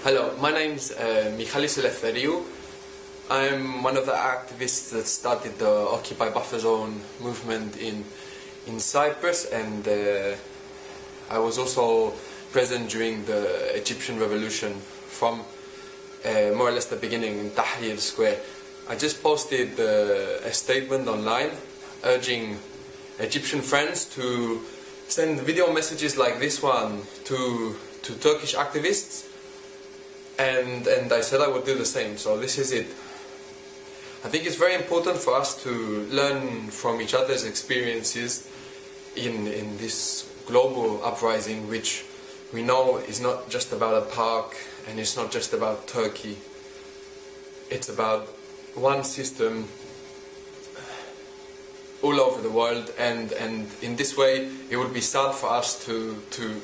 Hello, my name's Eylemcilere Uyarı. I'm one of the activists that started the Occupy Buffer Zone movement in Cyprus, and I was also present during the Egyptian revolution from more or less the beginning in Tahrir Square. I just posted a statement online urging Egyptian friends to send video messages like this one to Turkish activists, and I said I would do the same, so this is it. I think it's very important for us to learn from each other's experiences in this global uprising, which we know is not just about a park and it's not just about Turkey. It's about one system all over the world, and in this way it would be sad for us to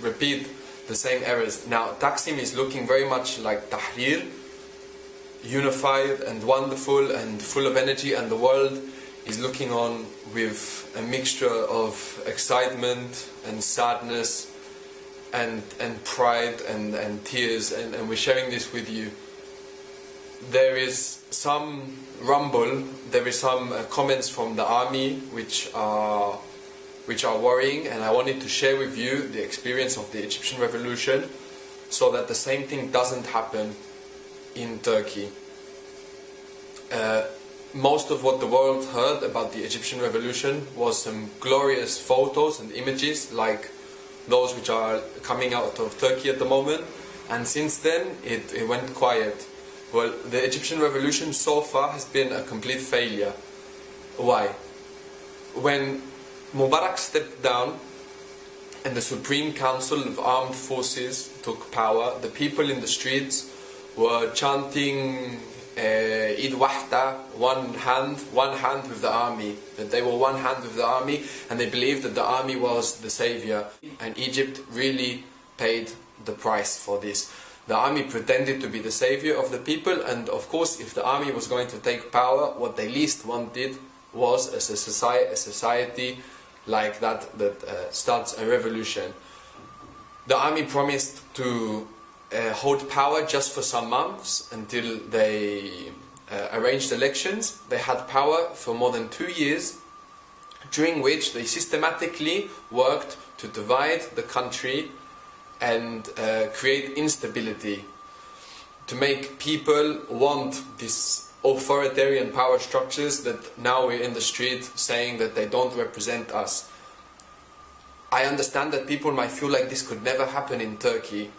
repeat the same errors. Now Taksim is looking very much like Tahrir, unified and wonderful and full of energy, and the world is looking on with a mixture of excitement and sadness and pride and tears, and we're sharing this with you. There is some rumble, there is some comments from the army which are worrying, and I wanted to share with you the experience of the Egyptian revolution so that the same thing doesn't happen in Turkey. Most of what the world heard about the Egyptian revolution was some glorious photos and images like those which are coming out of Turkey at the moment, and since then it went quiet. Well, the Egyptian revolution so far has been a complete failure. Why? When Mubarak stepped down and the Supreme Council of Armed Forces took power, the people in the streets were chanting Eid Wahda, one hand with the army, that they were one hand with the army, and they believed that the army was the savior, and Egypt really paid the price for this. The army pretended to be the savior of the people, and of course if the army was going to take power, what they least wanted was a society like that starts a revolution. The army promised to hold power just for some months until they arranged elections. They had power for more than 2 years, during which they systematically worked to divide the country and create instability, to make people want these authoritarian power structures that now we're in the street saying that they don't represent us. I understand that people might feel like this could never happen in Turkey.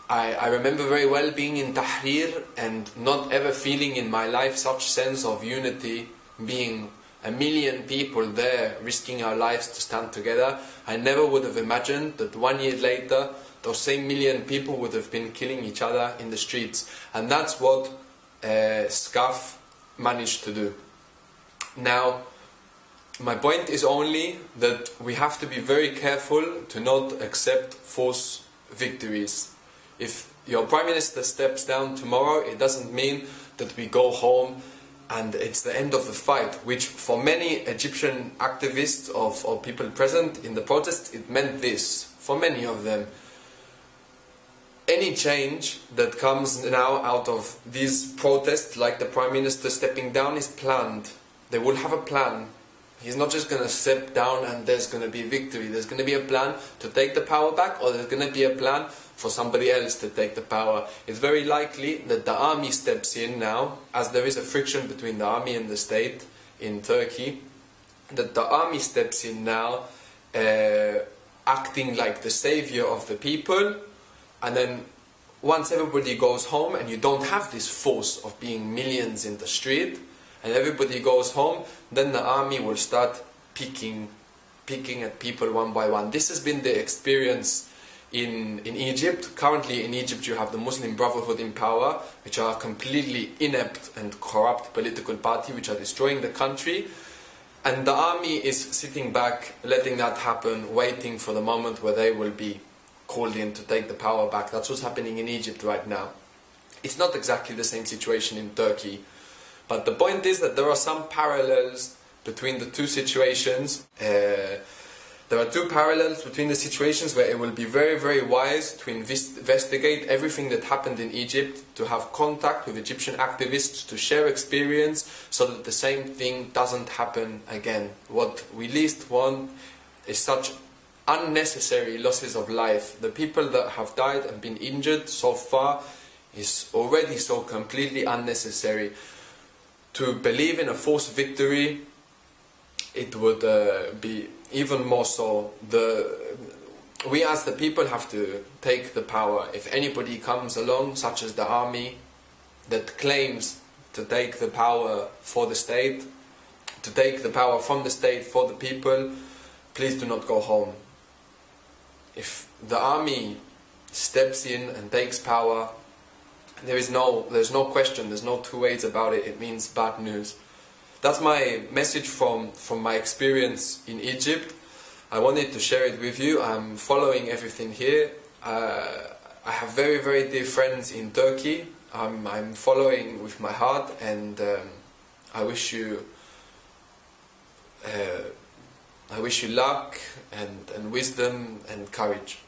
I remember very well being in Tahrir and not ever feeling in my life such sense of unity, being 1 million people there risking our lives to stand together. I never would have imagined that 1 year later those same million people would have been killing each other in the streets, and that's what SCAF managed to do. Now, my point is only that we have to be very careful to not accept false victories. If your Prime Minister steps down tomorrow, it doesn't mean that we go home and it's the end of the fight, which for many Egyptian activists or people present in the protests, it meant this, for many of them. Any change that comes now out of these protests, like the Prime Minister stepping down, is planned. They will have a plan. He's not just going to step down and there's going to be victory. There's going to be a plan to take the power back, or there's going to be a plan for somebody else to take the power. It's very likely that the army steps in now, as there is a friction between the army and the state in Turkey, that the army steps in now, acting like the savior of the people, and then once everybody goes home and you don't have this force of being millions in the street, and everybody goes home, then the army will start picking at people one by one. This has been the experience in Egypt. Currently in Egypt you have the Muslim Brotherhood in power, which are a completely inept and corrupt political party which are destroying the country, and the army is sitting back, letting that happen, waiting for the moment where they will be called in to take the power back. That's what's happening in Egypt right now. It's not exactly the same situation in Turkey, but the point is that there are some parallels between the two situations. There are two parallels between the situations where it will be very, very wise to investigate everything that happened in Egypt, to have contact with Egyptian activists, to share experience, so that the same thing doesn't happen again. What we least want is such unnecessary losses of life. The people that have died and been injured so far is already so completely unnecessary. To believe in a forced victory, it would be even more so. We as the people have to take the power. If anybody comes along, such as the army, that claims to take the power for the state, to take the power from the state for the people, please do not go home. If the army steps in and takes power, there's no question, there's no two ways about it. It means bad news. That's my message from my experience in Egypt. I wanted to share it with you. I'm following everything here. I have very, very dear friends in Turkey. I'm following with my heart, and I wish you luck and wisdom and courage.